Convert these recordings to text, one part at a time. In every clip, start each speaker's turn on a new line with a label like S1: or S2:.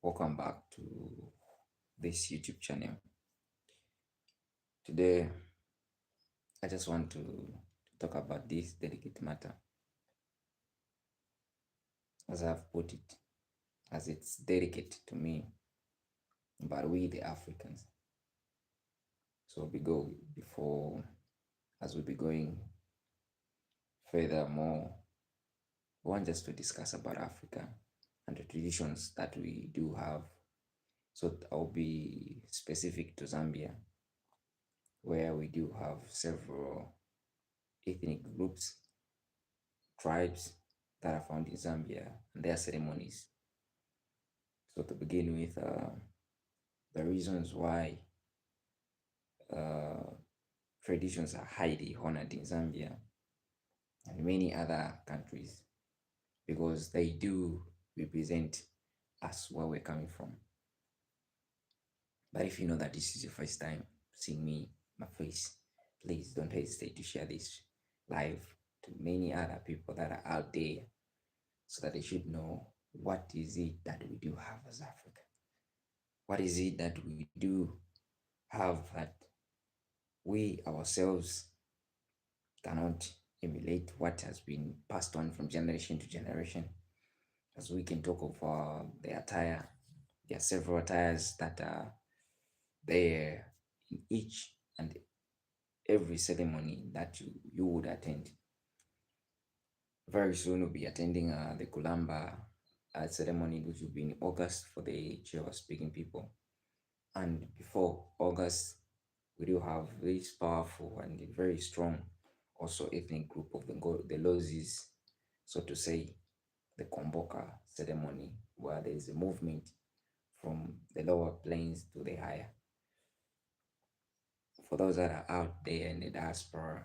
S1: Welcome back to this YouTube channel. Today, I just want to talk about this delicate matter, as I've put it, as it's delicate to me, but we the Africans. So we go before, as we be going furthermore, we want just to discuss about Africa and the traditions that we do have. So I'll be specific to Zambia, where we do have several ethnic groups, tribes that are found in Zambia and their ceremonies. So to begin with, the reasons why uh, traditions are highly honored in Zambia and many other countries because they do represent us where we're coming from. But if you know that this is your first time seeing me, my face, please don't hesitate to share this live to many other people that are out there so that they should know what is it that we do have as Africa. What is it that we do have that we ourselves cannot emulate what has been passed on from generation to generation? As we can talk of the attire, there are several attires that are there in each and every ceremony that you would attend. Very soon we'll be attending the Kulamba ceremony, which will be in August for the Chihuahua speaking people. And before August, we do have this powerful and very strong also ethnic group of the Lozis, so to say, the Komboka ceremony, where there is a movement from the lower plains to the higher. For those that are out there in the diaspora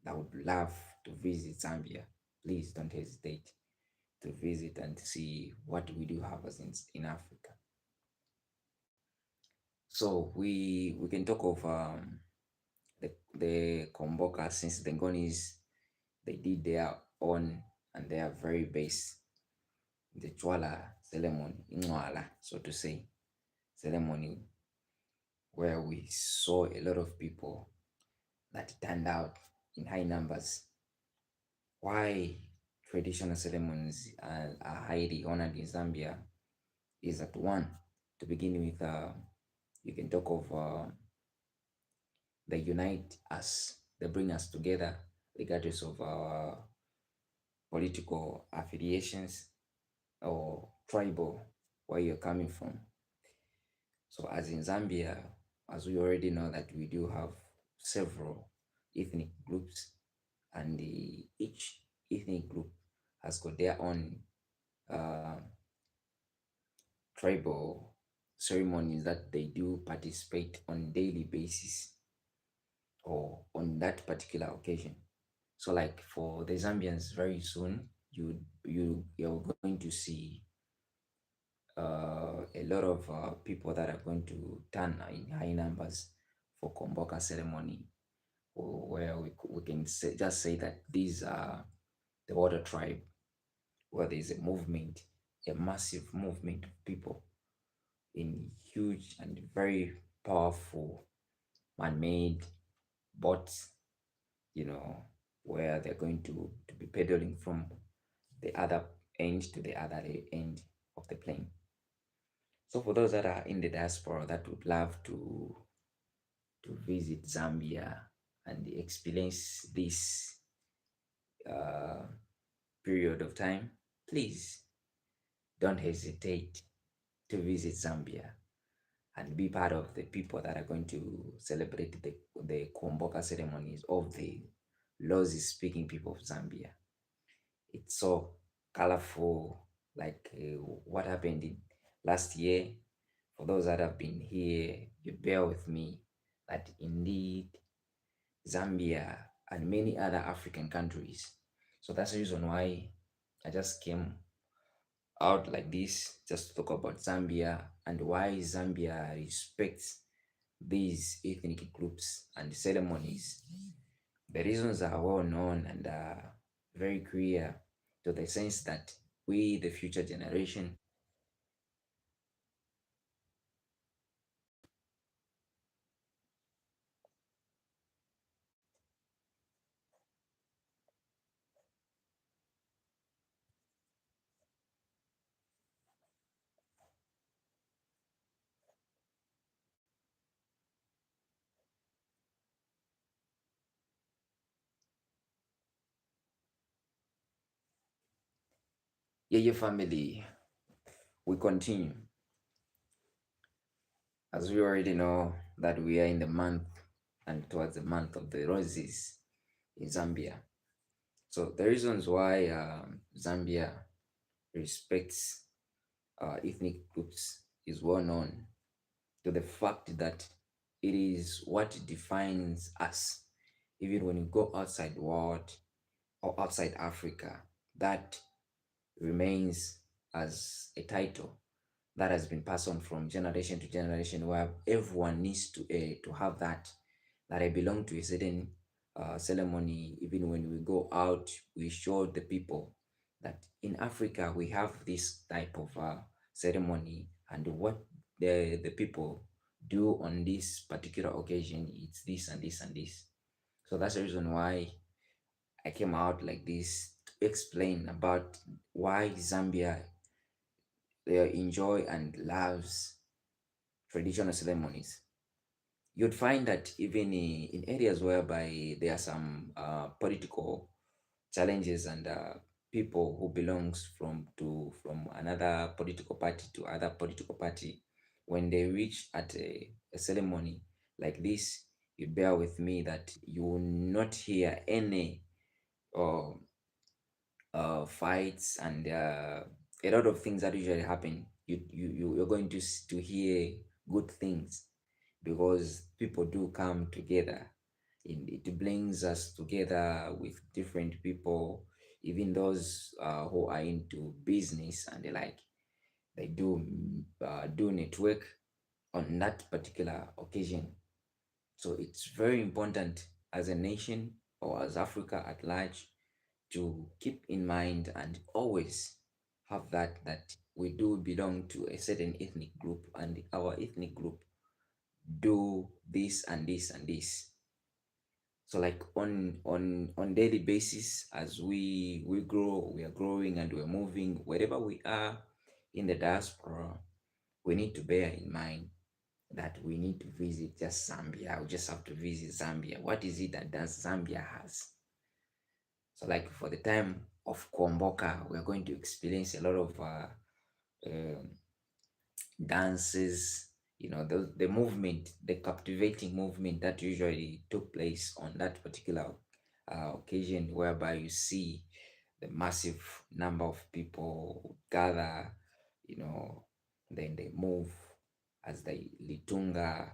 S1: that would love to visit Zambia, please don't hesitate to visit and see what we do have as in Africa. So we can talk of the Komboka, since the Ngonis, they did their own and their very base, the Chwala ceremony, Inwala, so to say, ceremony, where we saw a lot of people that turned out in high numbers. Why traditional ceremonies are highly honored in Zambia is that, one, to begin with, you can talk of they unite us, they bring us together regardless of our political affiliations or tribal where you're coming from. So as in Zambia, as we already know that we do have several ethnic groups, and each ethnic group has got their own uh, tribal ceremonies that they do participate on daily basis or on that particular occasion. So like for the Zambians, very soon you're going to see a lot of people that are going to turn in high numbers for Komboka ceremony, where we can just say that these are the water tribe, where there's a movement, a massive movement of people in huge and very powerful man-made boats, where they're going to be pedaling from the other end to the other end of the plane. So for those that are in the diaspora that would love to visit Zambia and experience this uh, period of time, please don't hesitate to visit Zambia and be part of the people that are going to celebrate the Komboka ceremonies of the Lozi speaking people of Zambia. It's so colorful, like what happened in last year. For those that have been here, you bear with me that indeed Zambia and many other African countries. So that's the reason why I just came out like this, just to talk about Zambia and why Zambia respects these ethnic groups and ceremonies. The reasons are well known and very clear, to the sense that we, the future generation, Yeah, family, we continue. As we already know that we are in the month and towards the month of the roses in Zambia. So the reasons why Zambia respects ethnic groups is well known to the fact that it is what defines us. Even when you go outside the world or outside Africa, that remains as a title that has been passed on from generation to generation, where everyone needs to have that I belong to a certain ceremony. Even when we go out, we show the people that in Africa we have this type of ceremony, and what the people do on this particular occasion, it's this and this and this. So that's the reason why I came out like this to explain about why Zambia enjoy and loves traditional ceremonies. You'd find that even in areas whereby there are some political challenges, and people who belongs from another political party to other political party, when they reach at a ceremony like this, you bear with me that you will not hear any uh, fights and a lot of things that usually happen. You're going to hear good things, because people do come together. It brings us together with different people, even those who are into business and the like. They do network on that particular occasion. So it's very important as a nation or as Africa at large to keep in mind and always have that we do belong to a certain ethnic group, and our ethnic group do this and this and this. So like on daily basis, as we grow, we are growing and we're moving wherever we are in the diaspora, we need to bear in mind that we need to visit just Zambia. We just have to visit Zambia. What is it that Zambia has? So like for the time of Kwamboka, we are going to experience a lot of um dances, the movement, the captivating movement that usually took place on that particular occasion, whereby you see the massive number of people gather, you know, then they move as the Litunga,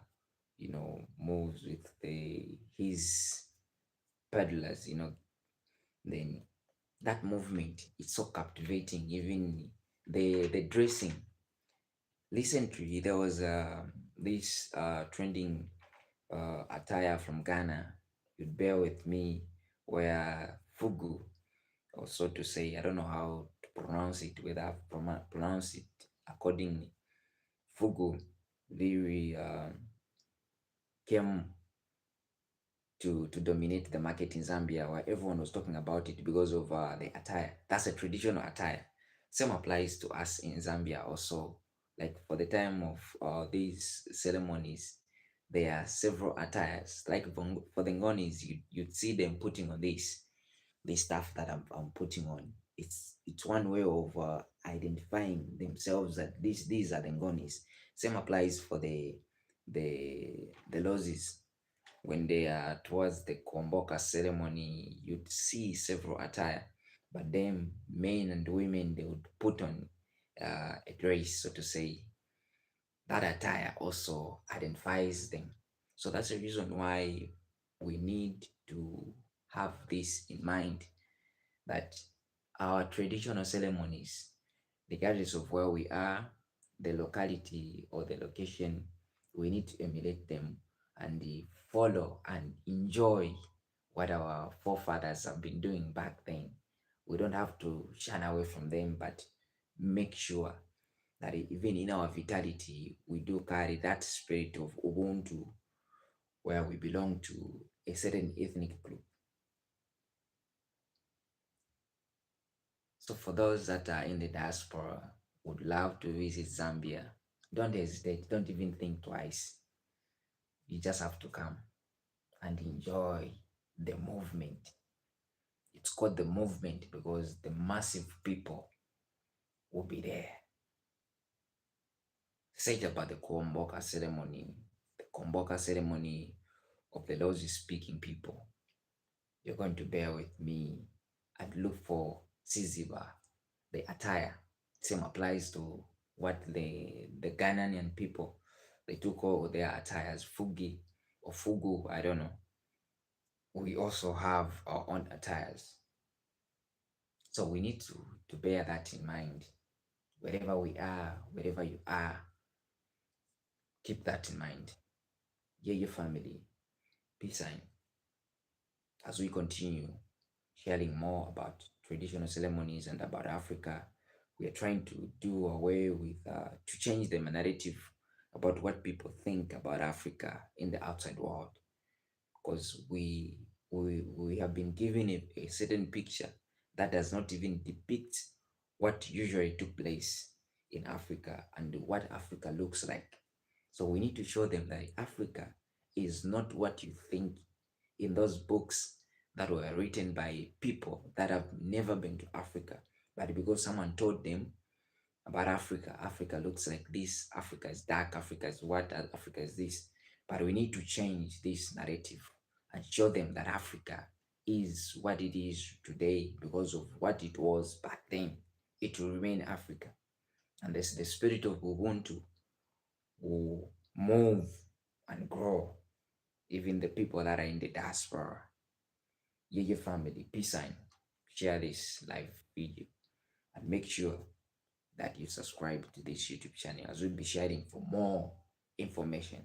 S1: moves with his peddlers, then that movement is so captivating. Even the dressing. Recently, there was this trending attire from Ghana. You'd bear with me, where fugu, or so to say, I don't know how to pronounce it, whether I've pronounce it accordingly. Fugu really came to dominate the market in Zambia, where everyone was talking about it because of the attire. That's a traditional attire. Same applies to us in Zambia also. Like for the time of these ceremonies, there are several attires. Like for the Ngonis, you'd see them putting on this stuff that I'm putting on. It's one way of identifying themselves that these are the Ngonis. Same applies for the Lozis. When they are towards the Komboka ceremony, you'd see several attire, but then men and women, they would put on a dress, so to say. That attire also identifies them. So that's the reason why we need to have this in mind, that our traditional ceremonies, regardless of where we are, the locality or the location, we need to emulate them and follow and enjoy what our forefathers have been doing back then. We don't have to shun away from them, but make sure that even in our vitality, we do carry that spirit of Ubuntu, where we belong to a certain ethnic group. So for those that are in the diaspora, would love to visit Zambia, don't hesitate, don't even think twice. You just have to come and enjoy the movement. It's called the movement because the massive people. will be there. Say about the Komboka ceremony. The Komboka ceremony of the Lord's speaking people. You're going to bear with me and look for Siziba, the attire. Same applies to what the Ghanaian people, they took all their attires, Fugi or Fugu, I don't know. We also have our own attires. So we need to bear that in mind. Wherever we are, wherever you are, keep that in mind. Yeah, your family, peace sign. As we continue sharing more about traditional ceremonies and about Africa, we are trying to do away with, to change the narrative about what people think about Africa in the outside world, because we have been given a certain picture that does not even depict what usually took place in Africa and what Africa looks like. So we need to show them that Africa is not what you think in those books that were written by people that have never been to Africa, but because someone told them about Africa. Africa looks like this. Africa is dark. Africa is what? Africa is this. But we need to change this narrative and show them that Africa is what it is today because of what it was back then. It will remain Africa. And this, the spirit of Ubuntu will move and grow. Even the people that are in the diaspora. Your family, peace sign. Share this live video and make sure that you subscribe to this YouTube channel as we'll be sharing for more information